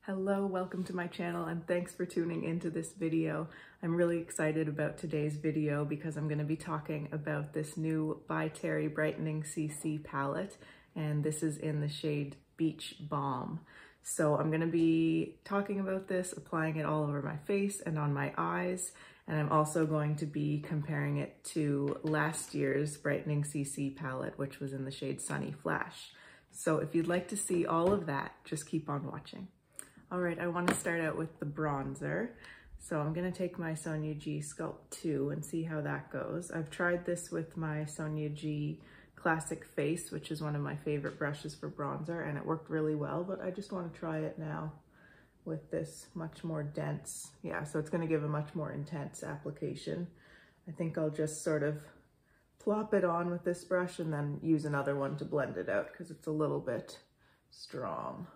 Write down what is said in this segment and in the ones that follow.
Hello, welcome to my channel and thanks for tuning into this video. I'm really excited about today's video because I'm going to be talking about this new by Terry Brightening CC palette, and this is in the shade Beach Balm. So I'm going to be talking about this, applying it all over my face and on my eyes, and I'm also going to be comparing it to last year's Brightening CC palette, which was in the shade Sunny Flash. So if you'd like to see all of that, just keep on watching. All right, I want to start out with the bronzer. So I'm going to take my Sonia G Sculpt 2 and see how that goes. I've tried this with my Sonia G Classic Face, which is one of my favorite brushes for bronzer, and it worked really well, but I just want to try it now with this much more dense. Yeah, so it's going to give a much more intense application. I think I'll just sort of plop it on with this brush and then use another one to blend it out because it's a little bit strong.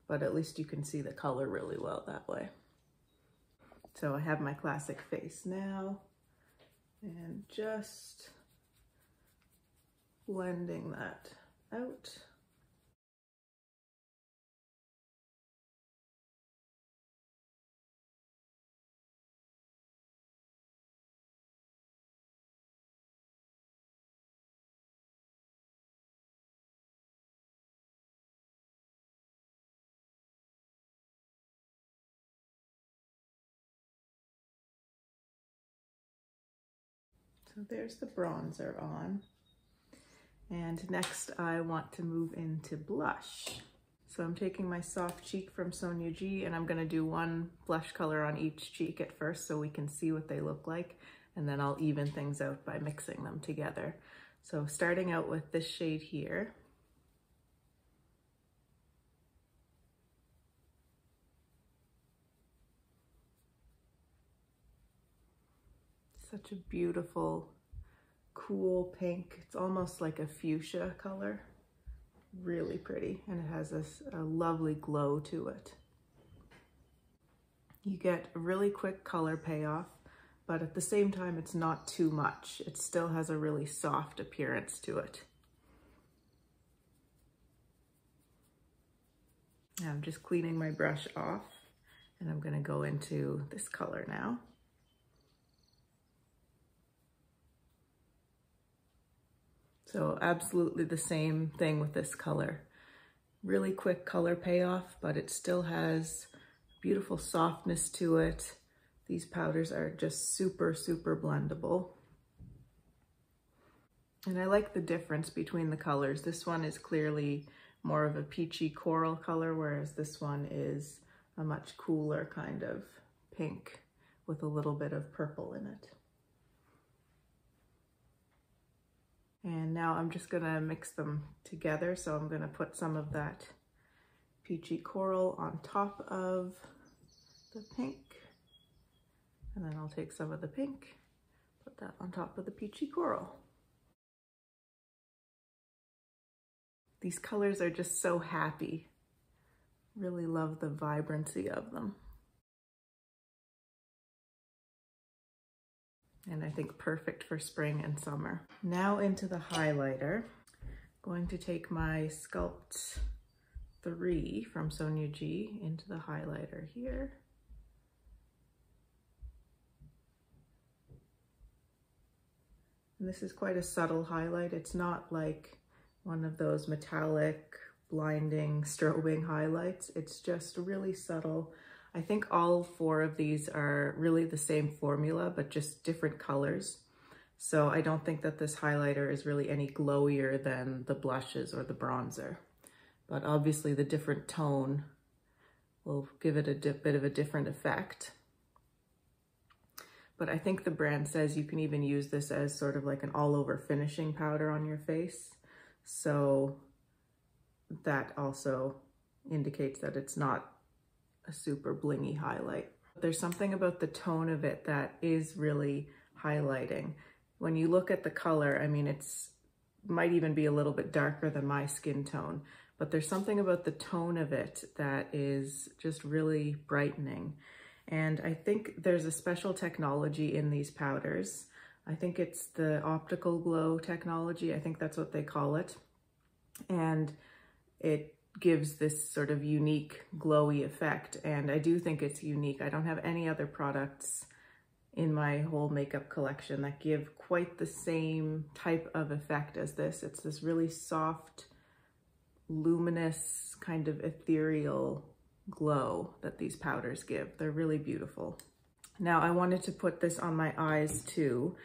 But at least you can see the color really well that way. So I have my Classic Face now and just blending that out. So there's the bronzer on. And next I want to move into blush. So I'm taking my Soft Cheek from Sonia G and I'm gonna do one blush color on each cheek at first so we can see what they look like. And then I'll even things out by mixing them together. So starting out with this shade here. Such a beautiful, cool pink. It's almost like a fuchsia color. Really pretty, and it has a lovely glow to it. You get a really quick color payoff, but at the same time, it's not too much. It still has a really soft appearance to it. Now I'm just cleaning my brush off, and I'm gonna go into this color now. So absolutely the same thing with this color. Really quick color payoff, but it still has beautiful softness to it. These powders are just super, super blendable. And I like the difference between the colors. This one is clearly more of a peachy coral color, whereas this one is a much cooler kind of pink with a little bit of purple in it. And now I'm just gonna mix them together. So I'm gonna put some of that peachy coral on top of the pink. And then I'll take some of the pink, put that on top of the peachy coral. These colors are just so happy. Really love the vibrancy of them. And I think perfect for spring and summer. Now into the highlighter. Going to take my Sculpt 3 from Sonia G into the highlighter here. And this is quite a subtle highlight. It's not like one of those metallic, blinding, strobing highlights. It's just really subtle. I think all four of these are really the same formula, but just different colors. So I don't think that this highlighter is really any glowier than the blushes or the bronzer. But obviously the different tone will give it a bit of a different effect. But I think the brand says you can even use this as sort of like an all-over finishing powder on your face. So that also indicates that it's not a super blingy highlight. There's something about the tone of it that is really highlighting. When you look at the color, I mean, it's might even be a little bit darker than my skin tone, but there's something about the tone of it that is just really brightening. And I think there's a special technology in these powders. I think it's the optical glow technology. I think that's what they call it. And it gives this sort of unique glowy effect, and I do think it's unique. I don't have any other products in my whole makeup collection that give quite the same type of effect as this. It's this really soft, luminous, kind of ethereal glow that these powders give. They're really beautiful. Now I wanted to put this on my eyes too,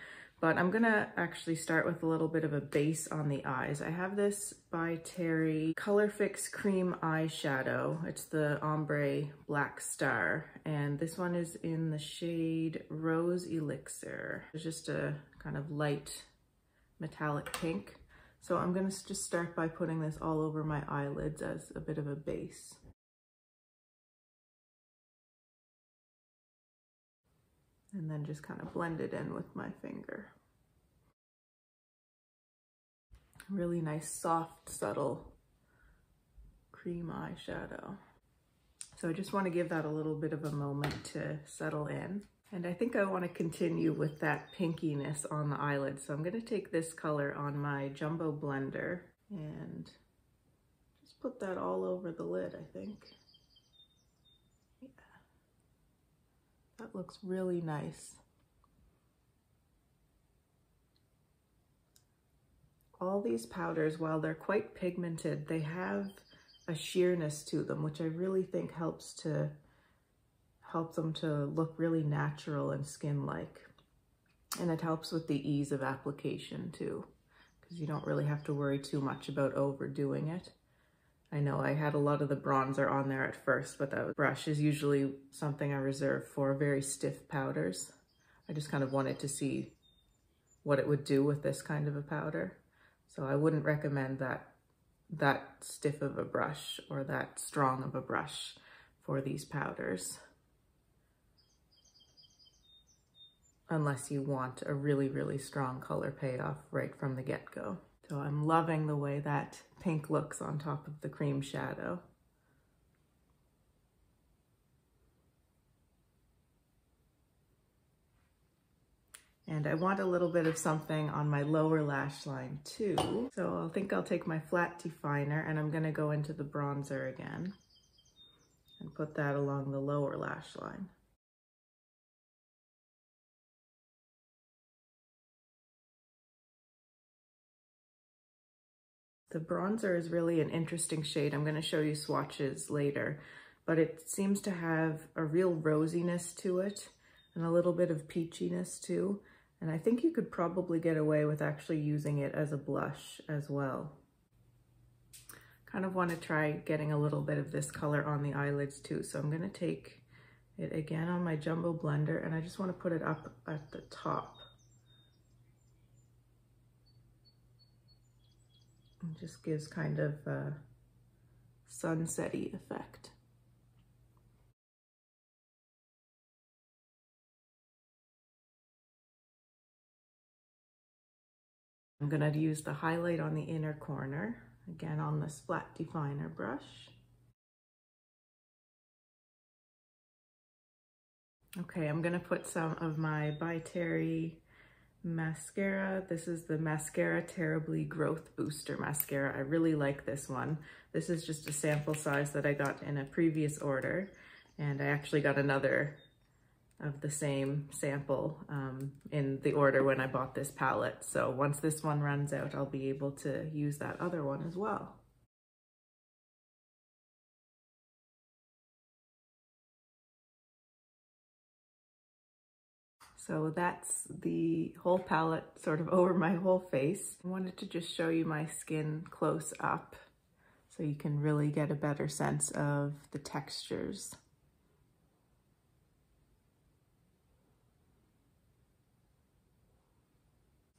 but I'm gonna actually start with a little bit of a base on the eyes. I have this by Terry Color Fix Cream Eyeshadow. It's the Ombré Blackstar, and this one is in the shade Rose Elixir. It's just a kind of light metallic pink. So I'm gonna just start by putting this all over my eyelids as a bit of a base. And then just kind of blend it in with my finger. Really nice, soft, subtle cream eyeshadow. So I just want to give that a little bit of a moment to settle in. And I think I want to continue with that pinkiness on the eyelid. So I'm going to take this color on my jumbo blender and just put that all over the lid, I think. That looks really nice. All these powders, while they're quite pigmented, they have a sheerness to them, which I really think helps them to look really natural and skin-like. And it helps with the ease of application too, because you don't really have to worry too much about overdoing it. I know I had a lot of the bronzer on there at first, but that brush is usually something I reserve for very stiff powders. I just kind of wanted to see what it would do with this kind of a powder. So I wouldn't recommend that stiff of a brush or that strong of a brush for these powders, unless you want a really, really strong color payoff right from the get-go. So I'm loving the way that pink looks on top of the cream shadow. And I want a little bit of something on my lower lash line too. So I think I'll take my flat definer and I'm gonna go into the bronzer again and put that along the lower lash line. The bronzer is really an interesting shade. I'm going to show you swatches later, but it seems to have a real rosiness to it and a little bit of peachiness too. And I think you could probably get away with actually using it as a blush as well. Kind of want to try getting a little bit of this color on the eyelids too. So I'm going to take it again on my jumbo blender and I just want to put it up at the top. It just gives kind of a sunset-y effect. I'm going to use the highlight on the inner corner, again on this flat definer brush. Okay, I'm going to put some of my by Terry mascara. This is the Mascara Terrybly Growth Booster Mascara. I really like this one. This is just a sample size that I got in a previous order, and I actually got another of the same sample in the order when I bought this palette. So once this one runs out, I'll be able to use that other one as well. So that's the whole palette sort of over my whole face. I wanted to just show you my skin close up so you can really get a better sense of the textures.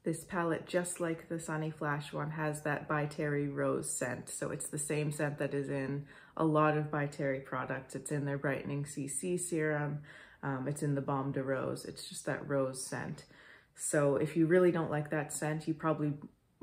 This palette, just like the Sunny Flash one, has that By Terry Rose scent. So it's the same scent that is in a lot of By Terry products. It's in their Brightening CC serum. It's in the Baume de Rose. It's just that rose scent. So if you really don't like that scent, you probably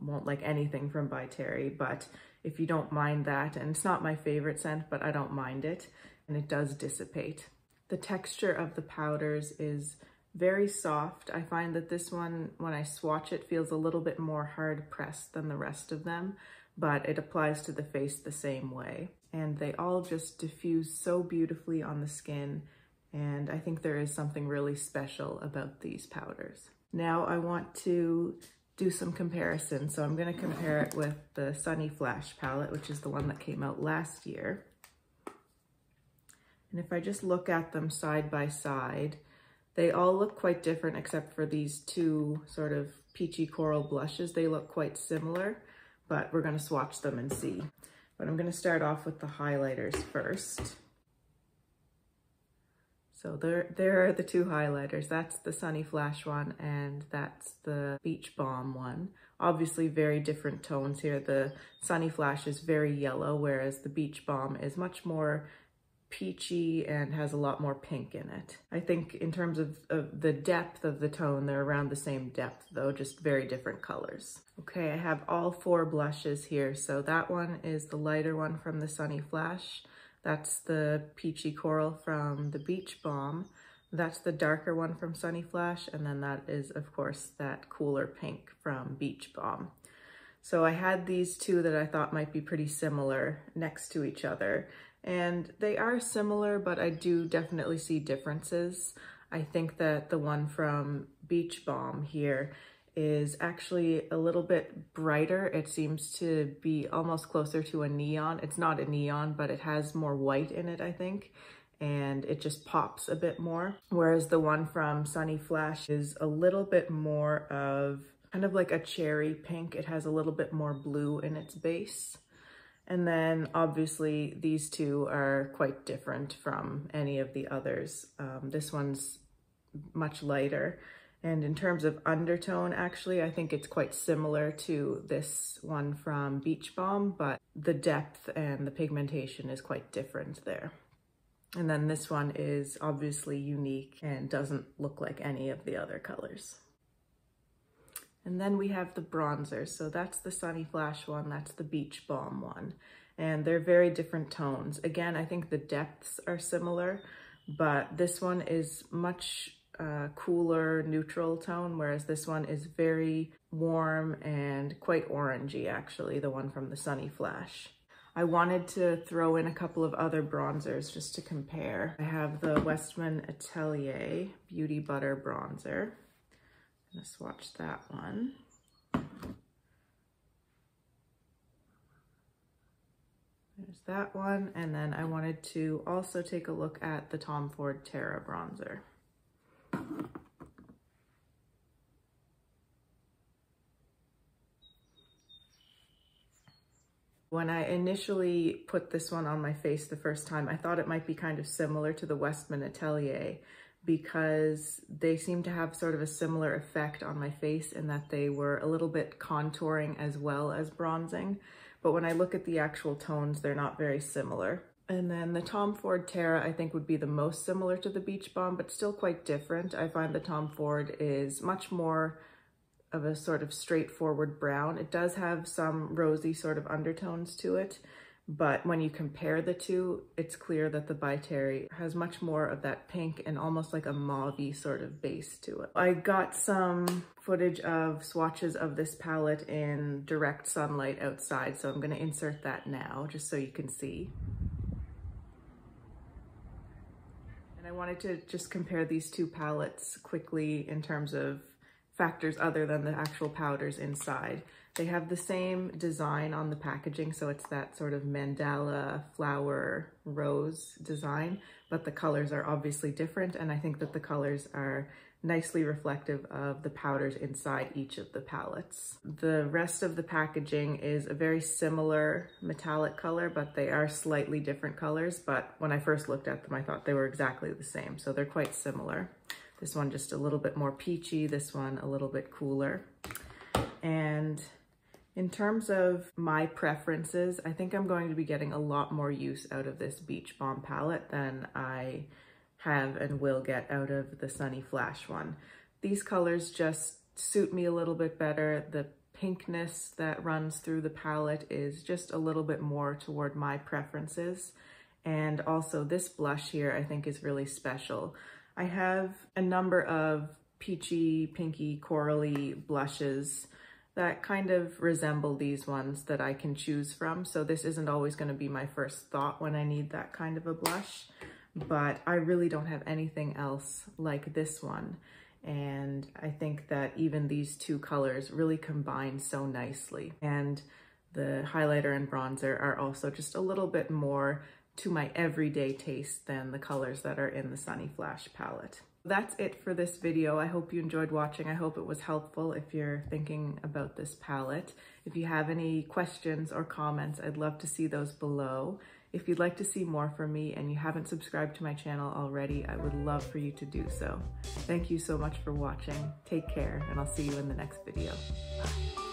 won't like anything from By Terry. But if you don't mind that, and it's not my favorite scent, but I don't mind it, and it does dissipate. The texture of the powders is very soft. I find that this one, when I swatch it, feels a little bit more hard pressed than the rest of them, but it applies to the face the same way. and they all just diffuse so beautifully on the skin, and I think there is something really special about these powders. Now I want to do some comparison, so I'm going to compare it with the Sunny Flash palette, which is the one that came out last year. And if I just look at them side by side, they all look quite different except for these two sort of peachy coral blushes. They look quite similar, but we're going to swatch them and see. But I'm going to start off with the highlighters first. So there are the two highlighters. That's the Sunny Flash one and that's the Beach Balm one. Obviously very different tones here. The Sunny Flash is very yellow, whereas the Beach Balm is much more peachy and has a lot more pink in it. I think in terms of the depth of the tone, they're around the same depth though, just very different colors. Okay, I have all four blushes here. So that one is the lighter one from the Sunny Flash. That's the peachy coral from the Beach Balm. That's the darker one from Sunny Flash. And then that is, of course, that cooler pink from Beach Balm. So I had these two that I thought might be pretty similar next to each other. And they are similar, but I do definitely see differences. I think that the one from Beach Balm here is actually a little bit brighter. It seems to be almost closer to a neon. It's not a neon, but it has more white in it, I think, and it just pops a bit more. Whereas the one from Sunny Flash is a little bit more of kind of like a cherry pink. It has a little bit more blue in its base. And then obviously these two are quite different from any of the others. This one's much lighter. And in terms of undertone, actually, I think it's quite similar to this one from Beach Balm, but the depth and the pigmentation is quite different there. And then this one is obviously unique and doesn't look like any of the other colors. And then we have the bronzers. So that's the Sunny Flash one, that's the Beach Balm one. And they're very different tones. Again, I think the depths are similar, but this one is much cooler neutral tone, whereas this one is very warm and quite orangey, actually, the one from the Sunny Flash. I wanted to throw in a couple of other bronzers just to compare. I have the Westman Atelier Beauty Butter Bronzer. I'm gonna swatch that one. There's that one, and then I wanted to also take a look at the Tom Ford Terra Bronzer. When I initially put this one on my face the first time, I thought it might be kind of similar to the Westman Atelier because they seem to have sort of a similar effect on my face in that they were a little bit contouring as well as bronzing. But when I look at the actual tones, they're not very similar. And then the Tom Ford Terra, I think, would be the most similar to the Beach Balm, but still quite different. I find the Tom Ford is much more of a sort of straightforward brown. It does have some rosy sort of undertones to it, but when you compare the two, it's clear that the By Terry has much more of that pink and almost like a mauve-y sort of base to it. I got some footage of swatches of this palette in direct sunlight outside, so I'm going to insert that now just so you can see. And I wanted to just compare these two palettes quickly in terms of factors other than the actual powders inside. They have the same design on the packaging, so it's that sort of mandala flower rose design, but the colors are obviously different, and I think that the colors are nicely reflective of the powders inside each of the palettes. The rest of the packaging is a very similar metallic color, but they are slightly different colors, but when I first looked at them, I thought they were exactly the same, so they're quite similar. This one just a little bit more peachy, this one a little bit cooler. And in terms of my preferences, I think I'm going to be getting a lot more use out of this Beach Balm palette than I have and will get out of the Sunny Flash one. These colors just suit me a little bit better. The pinkness that runs through the palette is just a little bit more toward my preferences. And also this blush here I think is really special. I have a number of peachy, pinky, corally blushes that kind of resemble these ones that I can choose from. So this isn't always going to be my first thought when I need that kind of a blush, but I really don't have anything else like this one. And I think that even these two colors really combine so nicely. And the highlighter and bronzer are also just a little bit more to my everyday taste than the colors that are in the Sunny Flash palette. That's it for this video. I hope you enjoyed watching. I hope it was helpful if you're thinking about this palette. If you have any questions or comments, I'd love to see those below. If you'd like to see more from me and you haven't subscribed to my channel already, I would love for you to do so. Thank you so much for watching. Take care, and I'll see you in the next video. Bye.